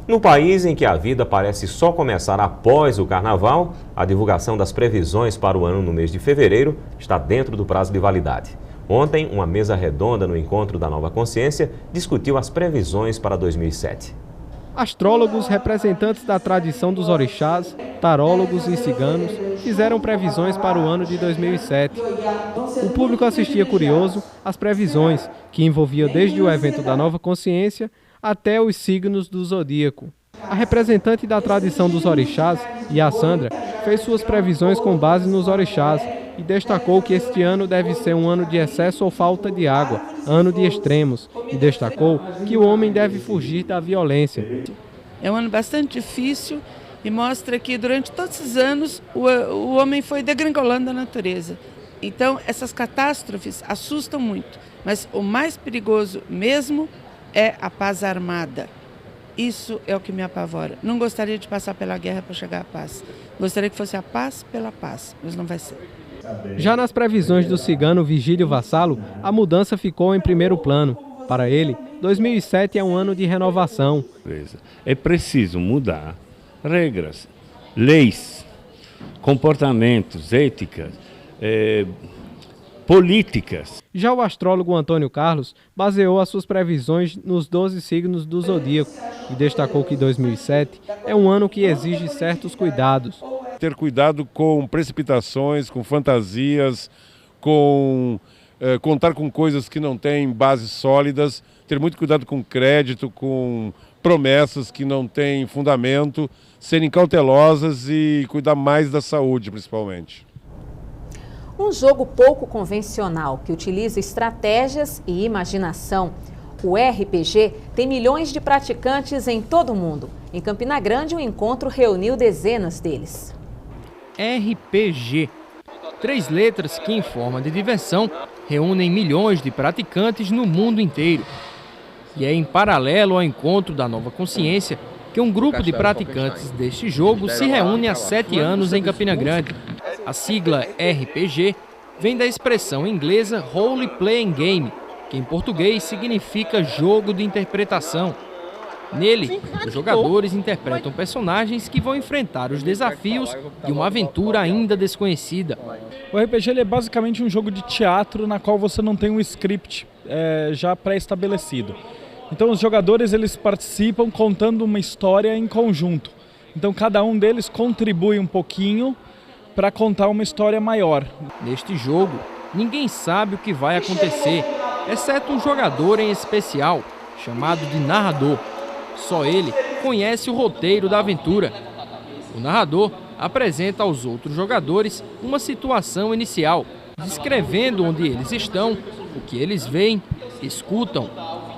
No país em que a vida parece só começar após o carnaval, a divulgação das previsões para o ano no mês de fevereiro está dentro do prazo de validade. Ontem, uma mesa redonda no Encontro da Nova Consciência discutiu as previsões para 2007. Astrólogos, representantes da tradição dos orixás, tarólogos e ciganos fizeram previsões para o ano de 2007. O público assistia curioso às previsões, que envolviam desde o evento da Nova Consciência até os signos do zodíaco. A representante da tradição dos orixás, Sandra, fez suas previsões com base nos orixás e destacou que este ano deve ser um ano de excesso ou falta de água, ano de extremos, e destacou que o homem deve fugir da violência. É um ano bastante difícil e mostra que durante todos esses anos o homem foi degringolando da natureza. Então essas catástrofes assustam muito, mas o mais perigoso mesmo é a paz armada. Isso é o que me apavora. Não gostaria de passar pela guerra para chegar à paz. Gostaria que fosse a paz pela paz, mas não vai ser. Já nas previsões do cigano Vigílio Vassalo, a mudança ficou em primeiro plano. Para ele, 2007 é um ano de renovação. É preciso mudar regras, leis, comportamentos, éticas, políticas. Já o astrólogo Antônio Carlos baseou as suas previsões nos 12 signos do zodíaco e destacou que 2007 é um ano que exige certos cuidados. Ter cuidado com precipitações, com fantasias, com contar com coisas que não têm bases sólidas, ter muito cuidado com crédito, com promessas que não têm fundamento, serem cautelosas e cuidar mais da saúde, principalmente. Um jogo pouco convencional que utiliza estratégias e imaginação. O RPG tem milhões de praticantes em todo o mundo. Em Campina Grande, o encontro reuniu dezenas deles. RPG. 3 letras que, em forma de diversão, reúnem milhões de praticantes no mundo inteiro. E é em paralelo ao Encontro da Nova Consciência que um grupo de praticantes deste jogo se reúne há 7 anos em Campina Grande. A sigla RPG vem da expressão inglesa Role Playing Game, que em português significa jogo de interpretação. Nele, os jogadores interpretam personagens que vão enfrentar os desafios de uma aventura ainda desconhecida. O RPG ele é basicamente um jogo de teatro na qual você não tem um script já pré-estabelecido. Então os jogadores eles participam contando uma história em conjunto. Então cada um deles contribui um pouquinho para contar uma história maior. Neste jogo, ninguém sabe o que vai acontecer, exceto um jogador em especial, chamado de narrador. Só ele conhece o roteiro da aventura. O narrador apresenta aos outros jogadores uma situação inicial, descrevendo onde eles estão, o que eles veem, escutam,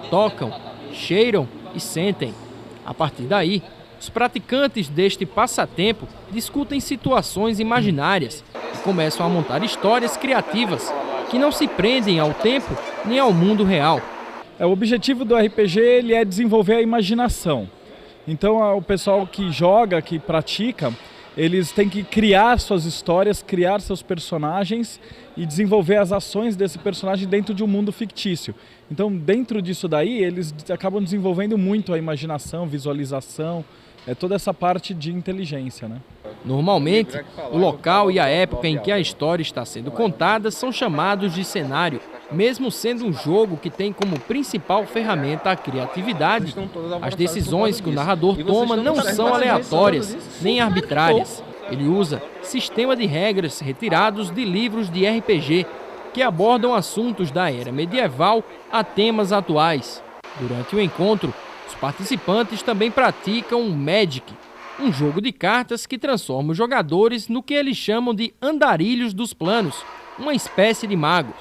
tocam, cheiram e sentem. A partir daí, os praticantes deste passatempo discutem situações imaginárias e começam a montar histórias criativas que não se prendem ao tempo nem ao mundo real. O objetivo do RPG ele é desenvolver a imaginação. Então o pessoal que joga, que pratica, eles têm que criar suas histórias, criar seus personagens e desenvolver as ações desse personagem dentro de um mundo fictício. Então dentro disso daí eles acabam desenvolvendo muito a imaginação, visualização, toda essa parte de inteligência, né? Normalmente, o local e a época em que a história está sendo contada são chamados de cenário, mesmo sendo um jogo que tem como principal ferramenta a criatividade. As decisões que o narrador toma não são aleatórias, nem arbitrárias. Ele usa sistema de regras retirados de livros de RPG, que abordam assuntos da era medieval a temas atuais. Durante o encontro, os participantes também praticam o Magic, um jogo de cartas que transforma os jogadores no que eles chamam de andarilhos dos planos, uma espécie de magos.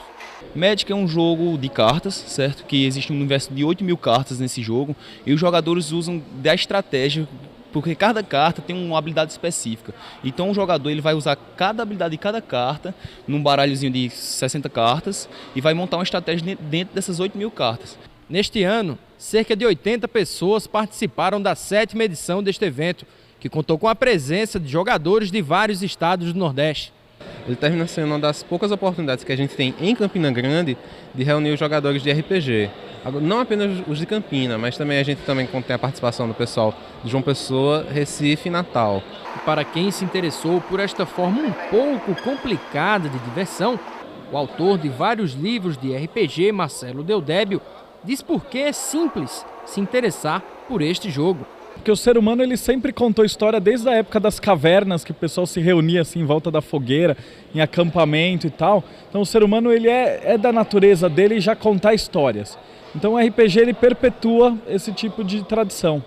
Magic é um jogo de cartas, certo? Que existe um universo de 8.000 cartas nesse jogo e os jogadores usam da estratégia, porque cada carta tem uma habilidade específica. Então o jogador ele vai usar cada habilidade de cada carta num baralhozinho de 60 cartas e vai montar uma estratégia dentro dessas 8.000 cartas. Neste ano, cerca de 80 pessoas participaram da 7ª edição deste evento, que contou com a presença de jogadores de vários estados do Nordeste. Ele termina sendo uma das poucas oportunidades que a gente tem em Campina Grande de reunir os jogadores de RPG. Não apenas os de Campina, mas também a gente também tem a participação do pessoal de João Pessoa, Recife e Natal. E para quem se interessou por esta forma um pouco complicada de diversão, o autor de vários livros de RPG, Marcelo Deodébio, diz por que é simples se interessar por este jogo. Porque o ser humano ele sempre contou história desde a época das cavernas, que o pessoal se reunia assim em volta da fogueira, em acampamento e tal. Então o ser humano ele é da natureza dele já contar histórias. Então o RPG ele perpetua esse tipo de tradição.